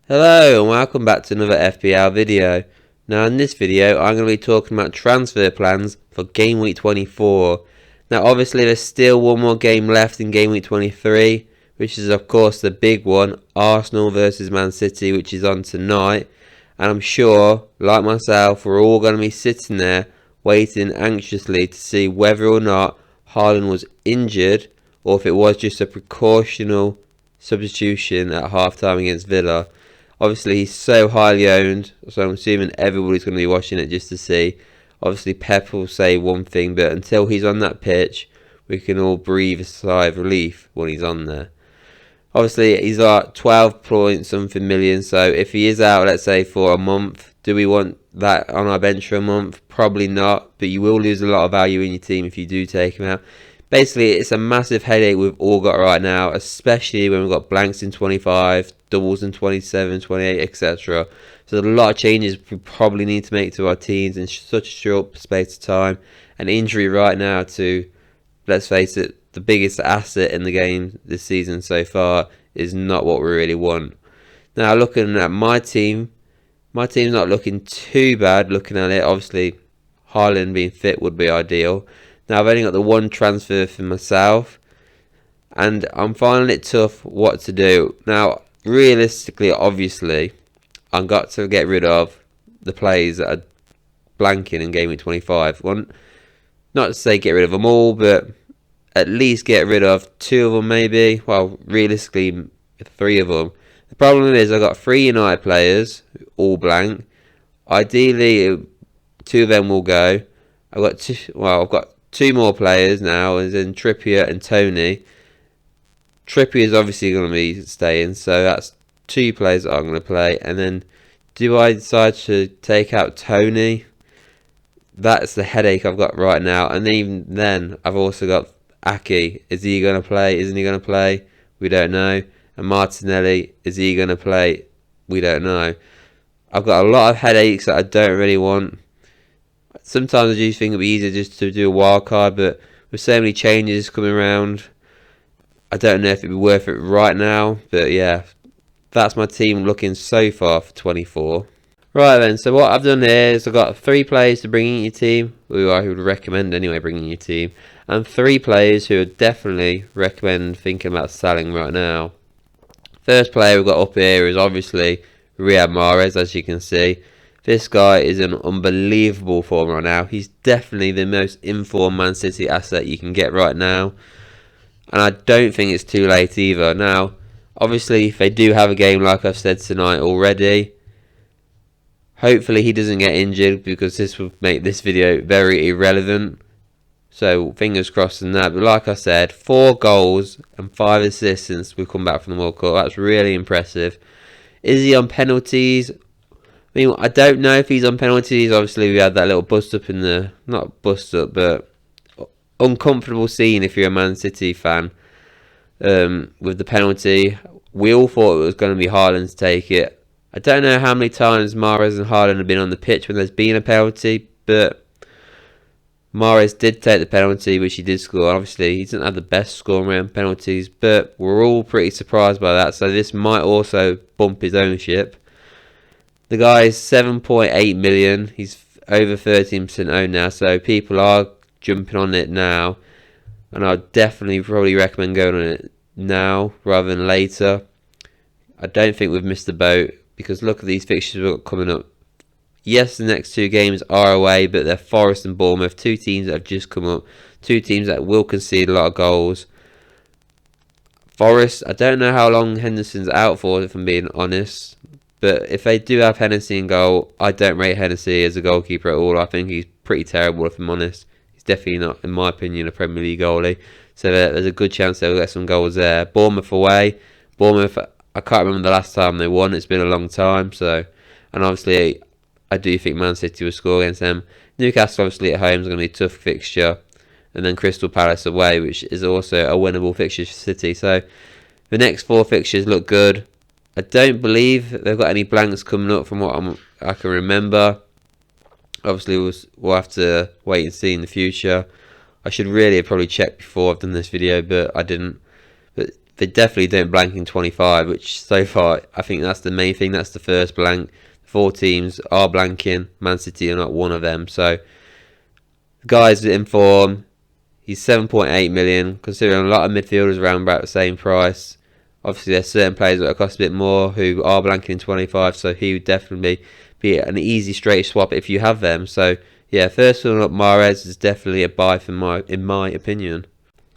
Hello and welcome back to another FPL video. Now in this video I'm going to be talking about transfer plans for game week 24. Now obviously there's still one more game left in game week 23, which is of course the big one, Arsenal versus Man City, which is on tonight. And I'm sure, like myself, we're all going to be sitting there waiting anxiously to see whether or not Haaland was injured or if it was just a precautional substitution at half-time against Villa. Obviously, he's so highly owned, so I'm assuming everybody's going to be watching it just to see. Obviously, Pep will say one thing, but until he's on that pitch, we can all breathe a sigh of relief when he's on there. Obviously, he's got 12 point something million, so if he is out, let's say, for a month, do we want that on our bench for a month? Probably not, but you will lose a lot of value in your team if you do take him out. Basically, it's a massive headache we've all got right now, especially when we've got blanks in 25, doubles in 27, 28, etc. So there's a lot of changes we probably need to make to our teams in such a short space of time. An injury right now to, let's face it, the biggest asset in the game this season so far is not what we really want. Now, looking at my team's not looking too bad. Looking at it, obviously, Haaland being fit would be ideal. Now, I've only got the one transfer for myself, and I'm finding it tough what to do. Now, realistically, obviously, I've got to get rid of the players that are blanking in game week 25. Not to say get rid of them all, but at least get rid of 2 of them maybe. Well, realistically, 3 of them. The problem is I've got 3 United players, all blank. Ideally, 2 of them will go. I've got 2 more players now, as in Trippier and Tony. Trippier is obviously going to be staying, so that's 2 players that I'm going to play. And then, do I decide to take out Tony? That's the headache I've got right now. And even then, I've also got Aki. Is he going to play? Isn't he going to play? We don't know. And Martinelli, is he going to play? We don't know. I've got a lot of headaches that I don't really want. Sometimes I do think it'd be easier just to do a wild card, but with so many changes coming around, I don't know if it'd be worth it right now. But yeah, that's my team looking so far for 24. Right then, so what I've done here is I've got 3 players to bring in your team, who I would recommend anyway bringing in your team, and 3 players who would definitely recommend thinking about selling right now. First player we've got up here is obviously Riyad Mahrez, as you can see. This guy is in unbelievable form right now. He's definitely the most informed Man City asset you can get right now. And I don't think it's too late either. Now, obviously, if they do have a game like I've said tonight already, hopefully he doesn't get injured, because this would make this video very irrelevant. So, fingers crossed on that. But like I said, 4 goals and 5 assists since we've come back from the World Cup. That's really impressive. Is he on penalties? I mean, I don't know if he's on penalties. Obviously, we had that little bust up in the... Not bust up, but uncomfortable scene if you're a Man City fan. With the penalty. We all thought it was going to be Haaland to take it. I don't know how many times Mahrez and Haaland have been on the pitch when there's been a penalty, but Mahrez did take the penalty, which he did score. Obviously, he doesn't have the best scoring around penalties, but we're all pretty surprised by that. So this might also bump his ownership. The guy is 7.8 million. He's over 13% owned now, so people are jumping on it now. And I'd definitely probably recommend going on it now rather than later. I don't think we've missed the boat, because look at these fixtures we've got coming up. Yes, the next 2 games are away, but they're Forest and Bournemouth, 2 teams that have just come up, 2 teams that will concede a lot of goals. Forest, I don't know how long Henderson's out for, if I'm being honest. But if they do have Hennessy in goal, I don't rate Hennessy as a goalkeeper at all. I think he's pretty terrible, if I'm honest. He's definitely not, in my opinion, a Premier League goalie. So there's a good chance they'll get some goals there. Bournemouth away. Bournemouth, I can't remember the last time they won. It's been a long time. So, and obviously, I do think Man City will score against them. Newcastle, obviously, at home is going to be a tough fixture. And then Crystal Palace away, which is also a winnable fixture for City. So the next 4 fixtures look good. I don't believe they've got any blanks coming up from what I can remember. Obviously, we'll have to wait and see in the future. I should really have probably checked before I've done this video, but I didn't. But they definitely don't blank in 25, which so far I think that's the main thing. That's the first blank. 4 teams are blanking. Man City are not one of them. So the guy's in form. He's 7.8 million, considering a lot of midfielders around about the same price. Obviously, there's certain players that cost a bit more who are blanking in 25, so he would definitely be an easy straight swap if you have them. So yeah, first one up, Mahrez is definitely a buy in my opinion.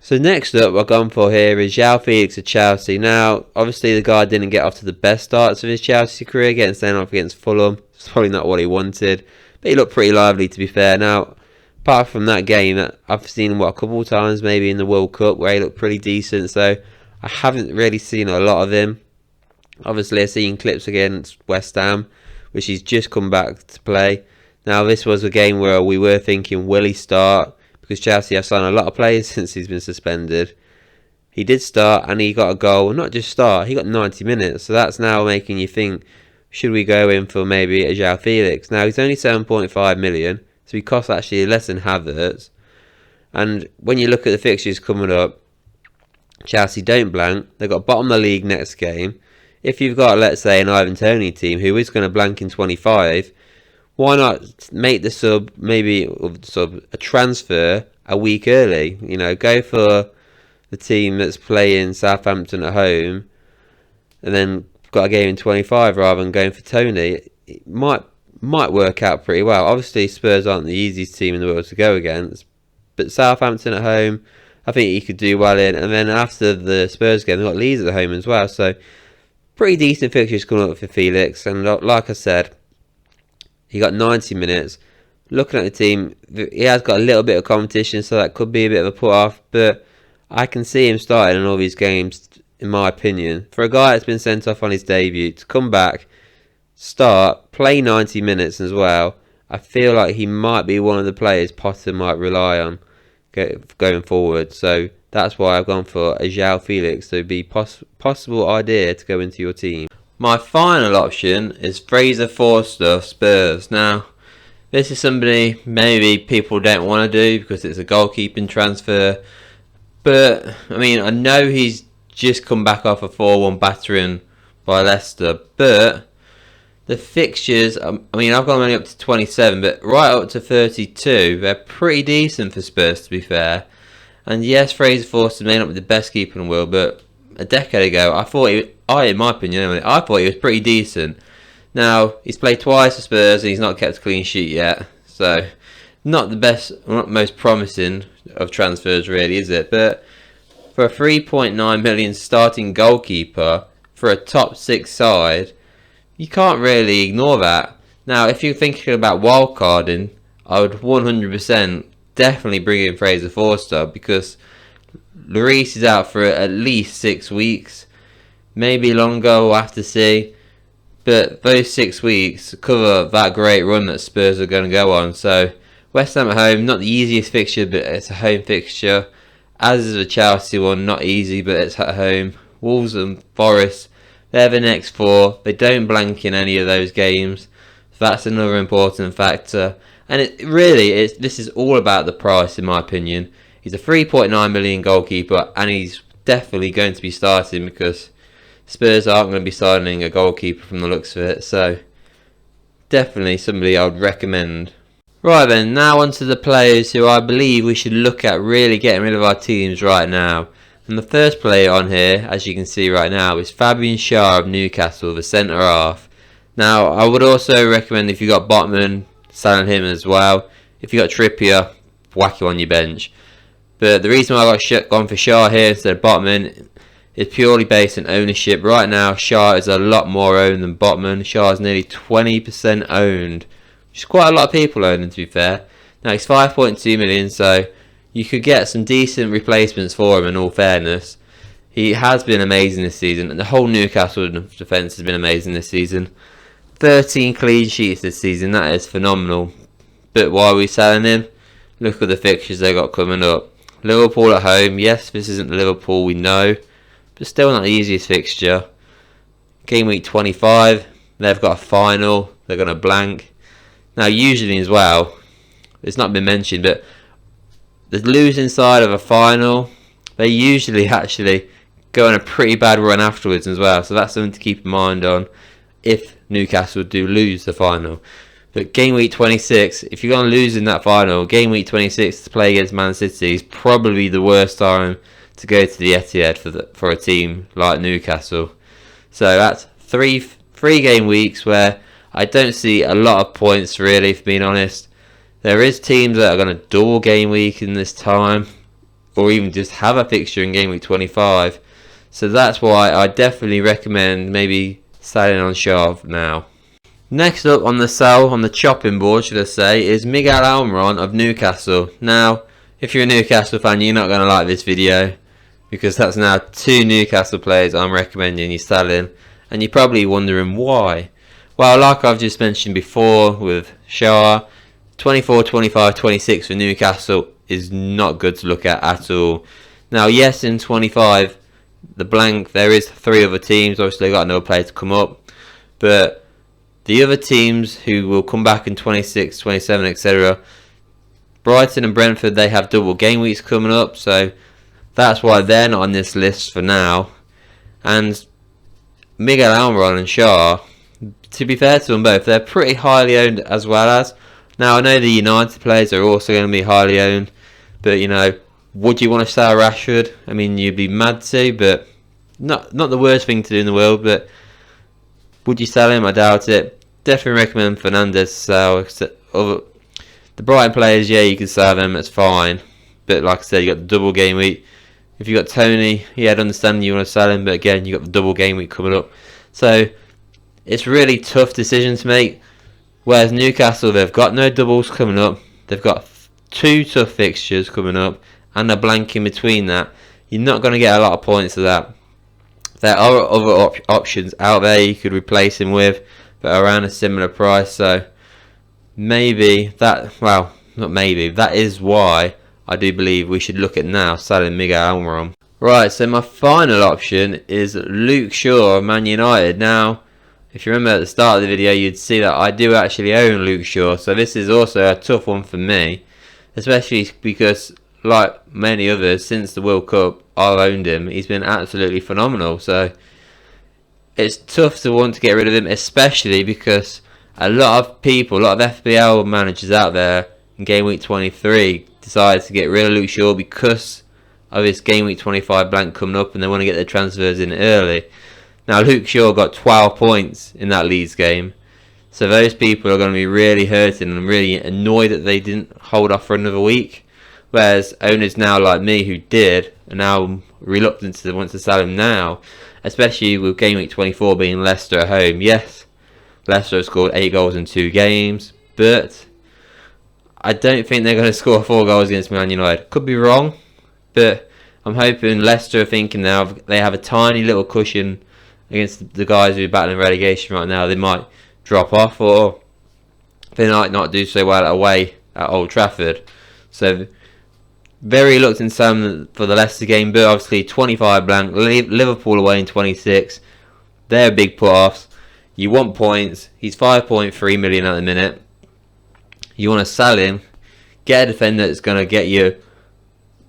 So next up, what I've gone for here is João Felix at Chelsea. Now, obviously the guy didn't get off to the best starts of his Chelsea career, getting sent off against Fulham. It's probably not what he wanted, but he looked pretty lively, to be fair. Now, apart from that game, I've seen him a couple of times, maybe in the World Cup, where he looked pretty decent. So I haven't really seen a lot of him. Obviously, I've seen clips against West Ham, which he's just come back to play. Now, this was a game where we were thinking, will he start? Because Chelsea have signed a lot of players since he's been suspended. He did start, and he got a goal. Not just start, he got 90 minutes. So that's now making you think, should we go in for maybe a João Felix? Now, he's only 7.5 million, so he costs actually less than Havertz. And when you look at the fixtures coming up, Chelsea don't blank. They've got bottom of the league next game. If you've got, let's say, an Ivan Toney team who is going to blank in 25, why not make the sub, maybe a transfer a week early? You know, go for the team that's playing Southampton at home and then got a game in 25 rather than going for Toney. It might work out pretty well. Obviously, Spurs aren't the easiest team in the world to go against, but Southampton at home, I think he could do well in. And then after the Spurs game, they've got Leeds at home as well. So pretty decent fixtures coming up for Felix. And like I said, he got 90 minutes. Looking at the team, he has got a little bit of competition, so that could be a bit of a put-off. But I can see him starting in all these games, in my opinion. For a guy that's been sent off on his debut, to come back, start, play 90 minutes as well, I feel like he might be one of the players Potter might rely on going forward. So that's why I've gone for a João Felix to be possible idea to go into your team. My final option is Fraser Forster, Spurs. Now, this is somebody maybe people don't want to do because it's a goalkeeping transfer. But, I mean, I know he's just come back off a 4-1 battering by Leicester. But the fixtures, I mean, I've got money up to 27, but right up to 32, they're pretty decent for Spurs, to be fair. And yes, Fraser Forster may not be the best keeper in the world, but a decade ago, in my opinion anyway, I thought he was pretty decent. Now, he's played twice for Spurs and he's not kept a clean sheet yet. So, not the best, not most promising of transfers really, is it? But for a 3.9 million starting goalkeeper for a top 6 side, you can't really ignore that. Now, if you're thinking about wildcarding, I would 100% definitely bring in Fraser Forster because Lloris is out for at least 6 weeks. Maybe longer, we'll have to see. But those 6 weeks cover that great run that Spurs are going to go on. So, West Ham at home, not the easiest fixture, but it's a home fixture. As is the Chelsea one, not easy, but it's at home. Wolves and Forest, they're the next 4. They don't blank in any of those games. So that's another important factor. And this is all about the price, in my opinion. He's a 3.9 million goalkeeper, and he's definitely going to be starting because Spurs aren't going to be signing a goalkeeper from the looks of it. So, definitely somebody I would recommend. Right then, now on to the players who I believe we should look at really getting rid of our teams right now. And the first player on here, as you can see right now, is Fabian Schär of Newcastle, the centre half. Now, I would also recommend if you got Botman, selling him as well. If you got Trippier, whack him on your bench. But the reason why I got gone for Schär here instead of Botman is purely based on ownership. Right now, Schär is a lot more owned than Botman. Schär is nearly 20% owned, which is quite a lot of people own him, to be fair. Now, he's 5.2 million, so you could get some decent replacements for him, in all fairness. He has been amazing this season, and the whole Newcastle defence has been amazing this season. 13 clean sheets this season, that is phenomenal. But why are we selling him? Look at the fixtures they got coming up. Liverpool at home, yes, this isn't Liverpool, we know, but still not the easiest fixture. Game week 25, they've got a final, they're going to blank. Now, usually as well, it's not been mentioned, but the losing side of a final, they usually actually go on a pretty bad run afterwards as well. So that's something to keep in mind on if Newcastle do lose the final. But game week 26, if you're going to lose in that final, game week 26 to play against Man City is probably the worst time to go to the Etihad for a team like Newcastle. So that's three game weeks where I don't see a lot of points really, for being honest. There is teams that are going to double game week in this time, or even just have a fixture in game week 25. So that's why I definitely recommend maybe selling on Shaw now. Next up on the chopping board, should I say, is Miguel Almiron of Newcastle. Now, if you're a Newcastle fan, you're not going to like this video, because that's now 2 Newcastle players I'm recommending you selling, and you're probably wondering why. Well, like I've just mentioned before with Shaw, 24, 25, 26 for Newcastle is not good to look at all. Now, yes, in 25, the blank, there is 3 other teams. Obviously, they've got another player to come up, but the other teams who will come back in 26, 27, etc., Brighton and Brentford, they have double game weeks coming up, so that's why they're not on this list for now. And Miguel Almiron and Shaw, to be fair to them both, they're pretty highly owned as well as. Now, I know the United players are also going to be highly owned, but, you know, would you want to sell Rashford? I mean, you'd be mad to, but not the worst thing to do in the world, but would you sell him? I doubt it. Definitely recommend Fernandez to sell. The Brighton players, yeah, you can sell them, that's fine. But like I said, you got the double game week. If you got Tony, yeah, I'd understand you want to sell him, but again, you got the double game week coming up. So it's really tough decision to make. Whereas Newcastle, they've got no doubles coming up. They've got 2 tough fixtures coming up, and a blank in between that. You're not going to get a lot of points of that. There are other options out there you could replace him with, but around a similar price. So maybe that, well, not maybe, that is why I do believe we should look at now selling Miguel Almiron. Right, so my final option is Luke Shaw of Man United. Now, if you remember at the start of the video, you'd see that I do actually own Luke Shaw, so this is also a tough one for me, especially because, like many others, since the World Cup, I've owned him. He's been absolutely phenomenal, so it's tough to want to get rid of him, especially because a lot of people, a lot of FPL managers out there in Game Week 23 decided to get rid of Luke Shaw because of his Game Week 25 blank coming up, and they want to get their transfers in early. Now, Luke Shaw got 12 points in that Leeds game, so those people are going to be really hurting and really annoyed that they didn't hold off for another week. Whereas owners now like me who did are now reluctant to want to sell him now, especially with Game Week 24 being Leicester at home. Yes, Leicester have scored 8 goals in 2 games, but I don't think they're going to score 4 goals against Man United. Could be wrong, but I'm hoping Leicester are thinking now they have a tiny little cushion against the guys who are battling relegation right now. They might drop off, or they might not do so well away at Old Trafford. So very reluctant for the Leicester game, but obviously 25 blank, Liverpool away in 26. They're big put-offs. You want points. He's 5.3 million at the minute. You want to sell him, get a defender that's going to get you,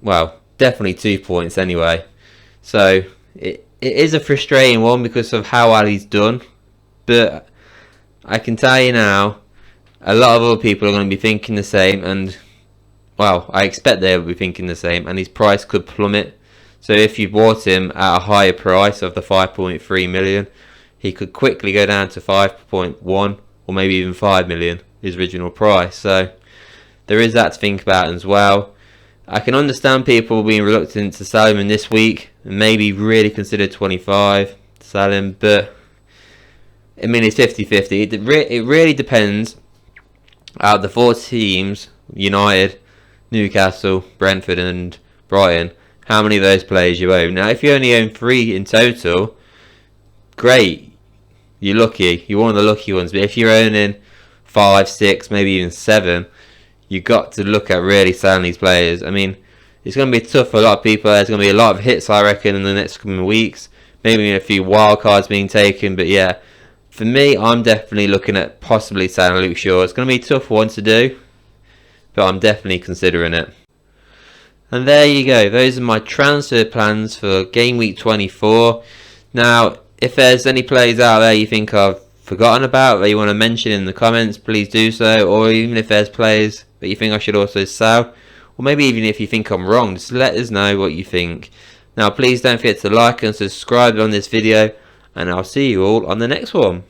well, definitely 2 points anyway. So it is a frustrating one because of how well he's done, but I can tell you now, a lot of other people are going to be thinking the same, and well, I expect they will be thinking the same, and his price could plummet. So if you bought him at a higher price of the 5.3 million, he could quickly go down to 5.1 or maybe even 5 million, his original price. So there is that to think about as well. I can understand people being reluctant to sell him in this week and maybe really consider 25 to sell him, but I mean, it's 50-50. It really depends. Out of the 4 teams, United, Newcastle, Brentford and Brighton, how many of those players you own. Now, if you only own 3 in total, great, you're lucky, you're one of the lucky ones. But if you're owning 5, 6, maybe even 7, you got to look at really selling these players. I mean, it's going to be tough for a lot of people. There's going to be a lot of hits, I reckon, in the next coming weeks. Maybe a few wild cards being taken, but yeah, for me, I'm definitely looking at possibly selling Luke Shaw. It's going to be a tough one to do, but I'm definitely considering it. And there you go, those are my transfer plans for game week 24. Now, if there's any players out there you think I've forgotten about that you want to mention in the comments, please do so. Or even if there's players that you think I should also sell, or maybe even if you think I'm wrong, just let us know what you think. Now please don't forget to like and subscribe on this video, and I'll see you all on the next one.